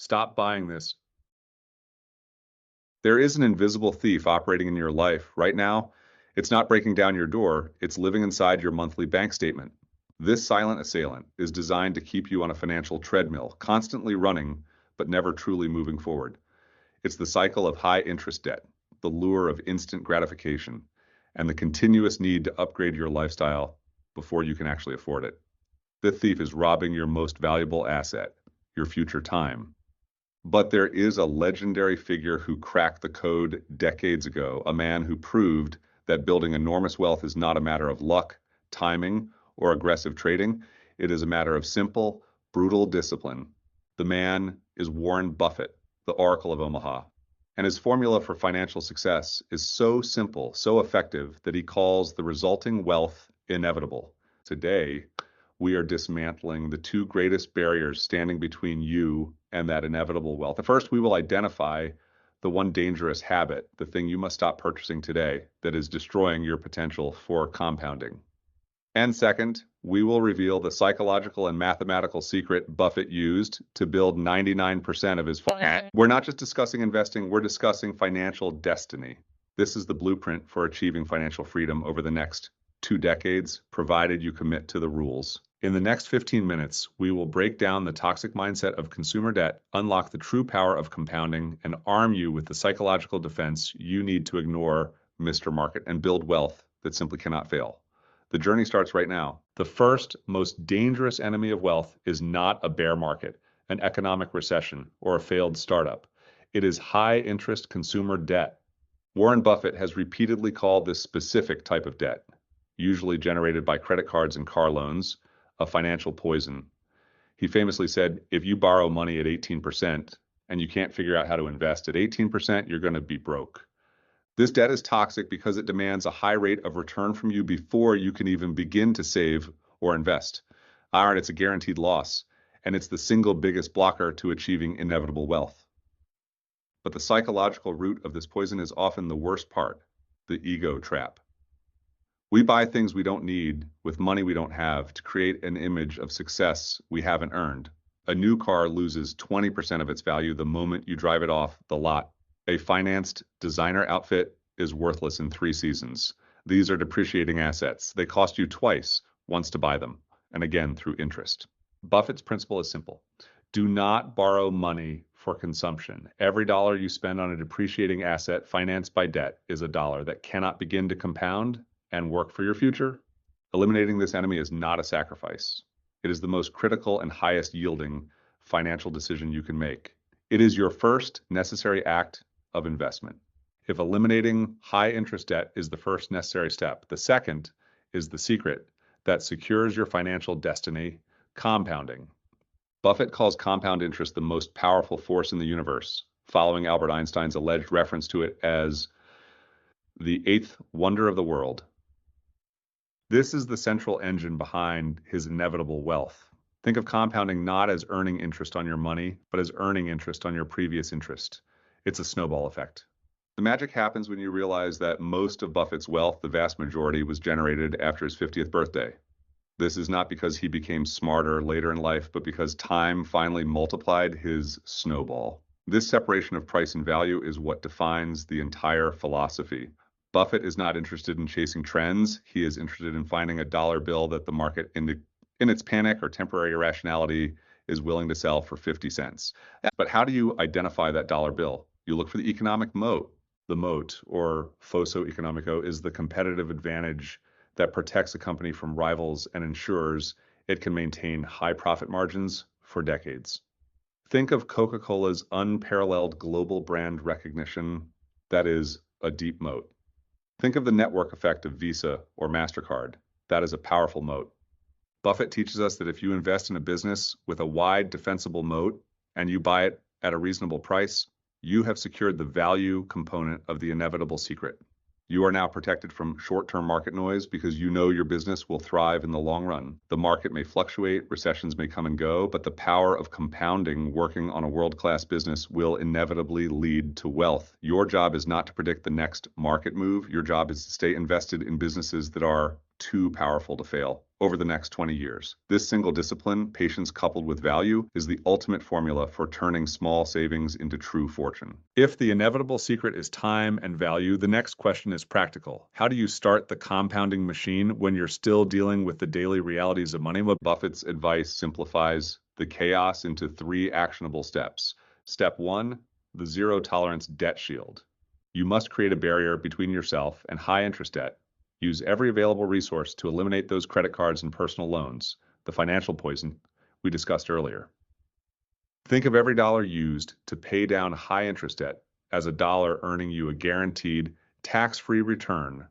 Stop buying this. There is an invisible thief operating in your life right now. It's not breaking down your door, it's living inside your monthly bank statement. This silent assailant is designed to keep you on a financial treadmill, constantly running, but never truly moving forward. It's the cycle of high interest debt, the lure of instant gratification, and the continuous need to upgrade your lifestyle before you can actually afford it. The thief is robbing your most valuable asset, your future time. But there is a legendary figure who cracked the code decades ago, a man who proved that building enormous wealth is not a matter of luck, timing, or aggressive trading. It is a matter of simple, brutal discipline. The man is Warren Buffett, the Oracle of Omaha. And his formula for financial success is so simple, so effective, that he calls the resulting wealth inevitable. Today, we are dismantling the two greatest barriers standing between you and that inevitable wealth. At first, we will identify the one dangerous habit, the thing you must stop purchasing today that is destroying your potential for compounding. And second, we will reveal the psychological and mathematical secret Buffett used to build 99% of his funds. We're not just discussing investing, we're discussing financial destiny. This is the blueprint for achieving financial freedom over the next 2 decades, provided you commit to the rules. In the next 15 minutes, we will break down the toxic mindset of consumer debt, unlock the true power of compounding, and arm you with the psychological defense you need to ignore Mr. Market and build wealth that simply cannot fail. The journey starts right now. The first, most dangerous enemy of wealth is not a bear market, an economic recession, or a failed startup. It is high-interest consumer debt. Warren Buffett has repeatedly called this specific type of debt, usually generated by credit cards and car loans, a financial poison. He famously said, if you borrow money at 18% and you can't figure out how to invest at 18%, you're going to be broke. This debt is toxic because it demands a high rate of return from you before you can even begin to save or invest. It's a guaranteed loss, and it's the single biggest blocker to achieving inevitable wealth. But the psychological root of this poison is often the worst part, the ego trap. We buy things we don't need with money we don't have to create an image of success we haven't earned. A new car loses 20% of its value the moment you drive it off the lot. A financed designer outfit is worthless in 3 seasons. These are depreciating assets. They cost you twice, once to buy them, and again through interest. Buffett's principle is simple. Do not borrow money for consumption. Every dollar you spend on a depreciating asset financed by debt is a dollar that cannot begin to compound and work for your future. Eliminating this enemy is not a sacrifice. It is the most critical and highest yielding financial decision you can make. It is your first necessary act of investment. If eliminating high interest debt is the first necessary step, the second is the secret that secures your financial destiny, compounding. Buffett calls compound interest the most powerful force in the universe, following Albert Einstein's alleged reference to it as the 8th wonder of the world. This is the central engine behind his inevitable wealth. Think of compounding not as earning interest on your money, but as earning interest on your previous interest. It's a snowball effect. The magic happens when you realize that most of Buffett's wealth, the vast majority, was generated after his 50th birthday. This is not because he became smarter later in life, but because time finally multiplied his snowball. This separation of price and value is what defines the entire philosophy. Buffett is not interested in chasing trends. He is interested in finding a dollar bill that the market, in its panic or temporary irrationality, is willing to sell for 50 cents. But how do you identify that dollar bill? You look for the economic moat. The moat, or fosso economico, is the competitive advantage that protects a company from rivals and ensures it can maintain high profit margins for decades. Think of Coca-Cola's unparalleled global brand recognition. That is a deep moat. Think of the network effect of Visa or MasterCard. That is a powerful moat. Buffett teaches us that if you invest in a business with a wide defensible moat and you buy it at a reasonable price, you have secured the value component of the inevitable secret. You are now protected from short-term market noise because you know your business will thrive in the long run. The market may fluctuate, recessions may come and go, but the power of compounding working on a world-class business will inevitably lead to wealth. Your job is not to predict the next market move. Your job is to stay invested in businesses that are too powerful to fail over the next 20 years. This single discipline, patience coupled with value, is the ultimate formula for turning small savings into true fortune. If the inevitable secret is time and value, the next question is practical. How do you start the compounding machine when you're still dealing with the daily realities of money? Buffett's advice simplifies the chaos into 3 actionable steps. Step 1, the zero tolerance debt shield. You must create a barrier between yourself and high interest debt. Use every available resource to eliminate those credit cards and personal loans, the financial poison we discussed earlier. Think of every dollar used to pay down high interest debt as a dollar earning you a guaranteed tax-free return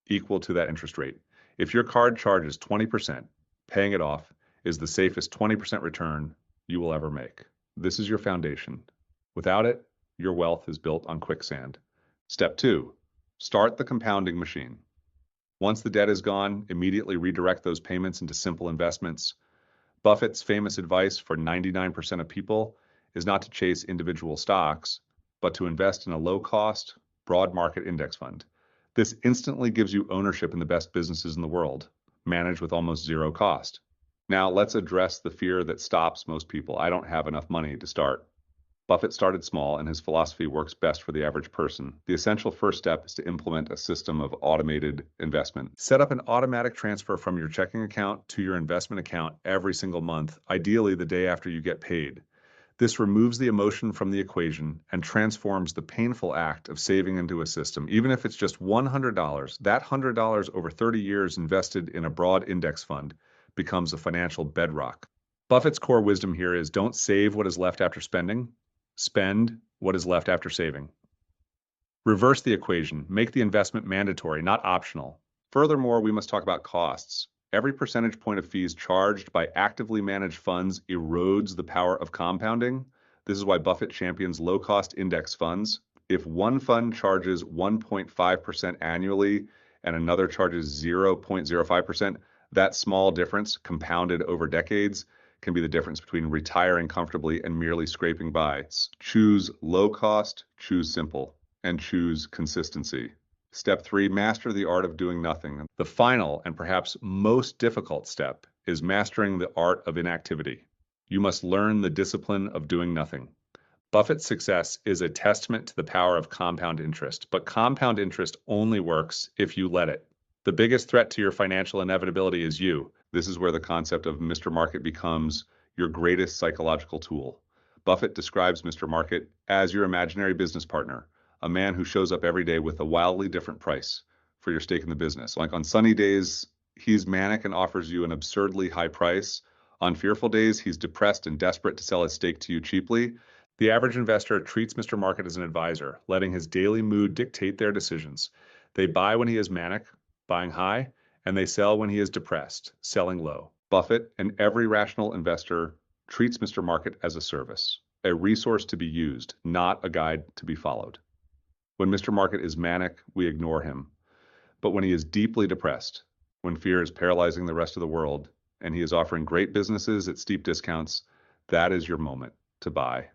equal to that interest rate. If your card charges 20%, paying it off is the safest 20% return you will ever make. This is your foundation. Without it, your wealth is built on quicksand. Step 2, start the compounding machine. Once the debt is gone, immediately redirect those payments into simple investments. Buffett's famous advice for 99% of people is not to chase individual stocks, but to invest in a low-cost, broad market index fund. This instantly gives you ownership in the best businesses in the world, managed with almost zero cost. Now let's address the fear that stops most people. I don't have enough money to start. Buffett started small, and his philosophy works best for the average person. The essential first step is to implement a system of automated investment. Set up an automatic transfer from your checking account to your investment account every single month, ideally the day after you get paid. This removes the emotion from the equation and transforms the painful act of saving into a system. Even if it's just $100, that $100 over 30 years invested in a broad index fund becomes a financial bedrock. Buffett's core wisdom here is don't save what is left after spending. Spend what is left after saving. Reverse the equation. Make the investment mandatory, not optional. Furthermore, we must talk about costs. Every percentage point of fees charged by actively managed funds erodes the power of compounding. This is why Buffett champions low-cost index funds. If one fund charges 1.5% annually and another charges 0.05%, that small difference, compounded over decades, can be the difference between retiring comfortably and merely scraping by. Choose low cost, choose simple, and choose consistency. Step 3, master the art of doing nothing. The final and perhaps most difficult step is mastering the art of inactivity. You must learn the discipline of doing nothing. Buffett's success is a testament to the power of compound interest, but compound interest only works if you let it. The biggest threat to your financial inevitability is you. This is where the concept of Mr. Market becomes your greatest psychological tool. Buffett describes Mr. Market as your imaginary business partner, a man who shows up every day with a wildly different price for your stake in the business. Like on sunny days, he's manic and offers you an absurdly high price. On fearful days, he's depressed and desperate to sell his stake to you cheaply. The average investor treats Mr. Market as an advisor, letting his daily mood dictate their decisions. They buy when he is manic, buying high, and they sell when he is depressed, selling low. Buffett and every rational investor treats Mr. Market as a service, a resource to be used, not a guide to be followed. When Mr. Market is manic, we ignore him. But when he is deeply depressed, when fear is paralyzing the rest of the world, and he is offering great businesses at steep discounts, that is your moment to buy.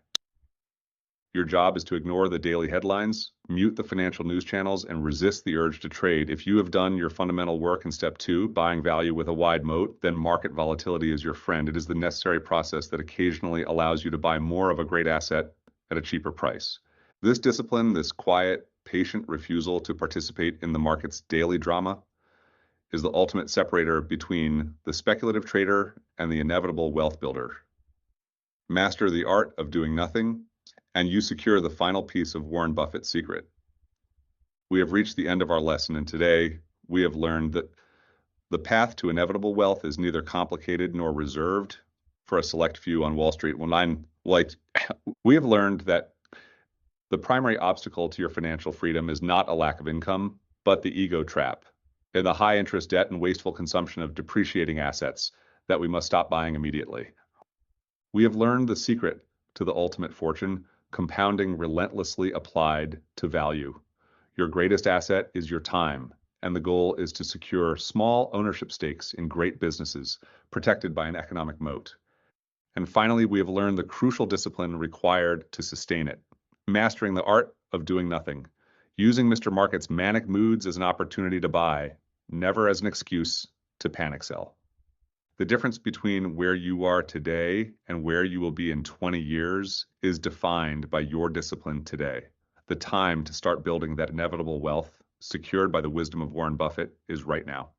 Your job is to ignore the daily headlines, mute the financial news channels, and resist the urge to trade. If you have done your fundamental work in step 2, buying value with a wide moat, then market volatility is your friend. It is the necessary process that occasionally allows you to buy more of a great asset at a cheaper price. This discipline, this quiet, patient refusal to participate in the market's daily drama, is the ultimate separator between the speculative trader and the inevitable wealth builder. Master the art of doing nothing, and you secure the final piece of Warren Buffett's secret. We have reached the end of our lesson, and today we have learned that the path to inevitable wealth is neither complicated nor reserved for a select few on Wall Street. We have learned that the primary obstacle to your financial freedom is not a lack of income, but the ego trap, and the high interest debt and wasteful consumption of depreciating assets that we must stop buying immediately. We have learned the secret to the ultimate fortune, compounding relentlessly applied to value. Your greatest asset is your time, and the goal is to secure small ownership stakes in great businesses, protected by an economic moat. And finally, we have learned the crucial discipline required to sustain it, mastering the art of doing nothing, using Mr. Market's manic moods as an opportunity to buy, never as an excuse to panic sell. The difference between where you are today and where you will be in 20 years is defined by your discipline today. The time to start building that inevitable wealth, secured by the wisdom of Warren Buffett, is right now.